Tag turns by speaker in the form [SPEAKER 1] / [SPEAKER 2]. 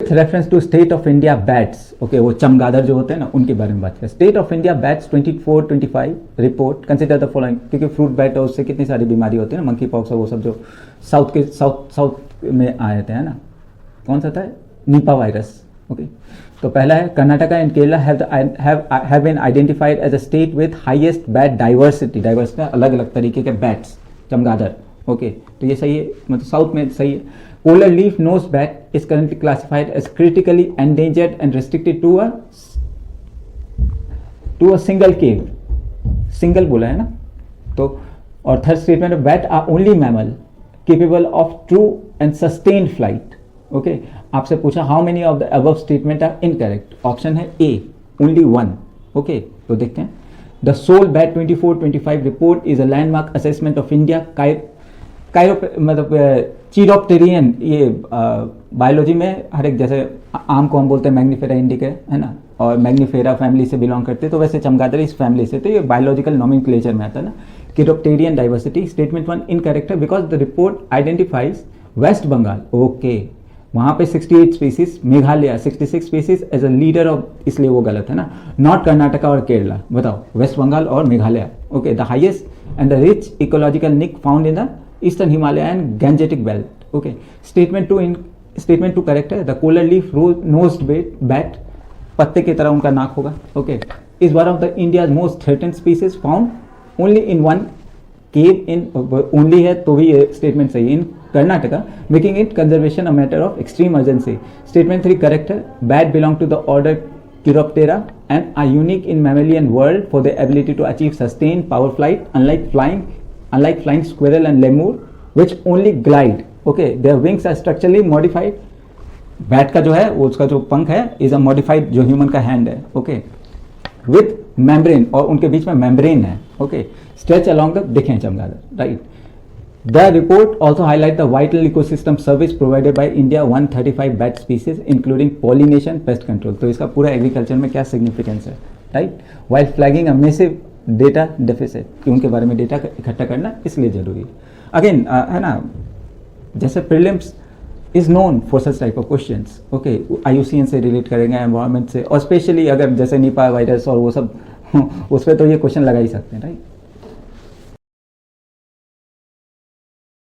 [SPEAKER 1] With reference to state of India bats, okay, वो चमगादड़ जो होते हैं ना उनके बारे में बात करें। State of India bats 24-25 report consider the following, क्योंकि फ्रूट बैट और उससे कितनी सारी बीमारी होती है ना, मंकी पॉक्स और वो सब जो साउथ में आए थे, है ना, कौन सा था, निपा वायरस, ओके। तो पहला है Karnataka and Kerala have been identified as a state with highest bat diversity, अलग अलग तरीके के बैट्स, चमगादड़, ओके, तो ये सही है, मतलब साउथ में सही है। Polar leaf nose bat is currently classified as critically endangered and restricted to a single cave, single बोला है ना, तो और third statement, bat are only mammal capable of true and sustained flight, okay. आपसे पूछा how many of the above statement are incorrect, option है A, only one, okay. तो देखते हैं, the sole bat 24-25 report is a landmark assessment of India मतलब चीरोप्टेरियन, ये biology में हर एक, जैसे आम को हम बोलते हैं मैग्नीफेरा इंडिका, है ना, और मैग्नीफेरा फैमिली से बिलोंग करते हैं, तो वैसे चमगादड़ इस फैमिली से, तो ये बायोलॉजिकल नोमेनक्लेचर में आता है ना। चीरोप्टेरियन डाइवर्सिटी, स्टेटमेंट 1 इनकरेक्ट है because the report identifies West Bengal, okay, वहाँ पे 68 species, Meghalaya 66 species as a leader of, इसलिए वो गलत है ना, नॉट कर्नाटका और केरला, बताओ, वेस्ट बंगाल और Meghalaya, okay. The highest and the rich ecological niche found in the eastern Himalaya and Gangetic belt, okay. Statement 2 correct है, the collar leaf nosed bat, पत्ते की तरह उनका नाक होगा, okay, is one of the India's most threatened species found only in one cave in, only है तो भी ये स्टेटमेंट सही है, in Karnataka, making it conservation a matter of extreme urgency. Statement 3 correct है, bat belong to the order Chiroptera and are unique in mammalian world for their ability to achieve sustained power flight, unlike flying squirrel and lemur which only glide, okay, their wings are structurally modified। Bat का जो है वो उसका जो पंख है is a modified जो human का हैंड है, ओके, विथ मेम्ब्रेन, और उनके बीच में मेम्ब्रेन है, ओके, स्ट्रेच अलोंग द, देखें चमगादड़, right. The report also highlight the vital ecosystem service provided by India 135 bat species including pollination, pest control, तो इसका पूरा एग्रीकल्चर में क्या सिग्निफिकेंस है, right, while flagging a massive data deficit, कि उनके बारे में डेटा इकट्ठा करना इसलिए जरूरी है। अगेन है ना, जैसे prelims is known for such type of questions, okay, IUCN से रिलेट करेंगे, एनवायरमेंट से, और स्पेशली अगर जैसे निपा वायरस और वो सब उस पर तो ये क्वेश्चन लगा ही सकते हैं, राइट।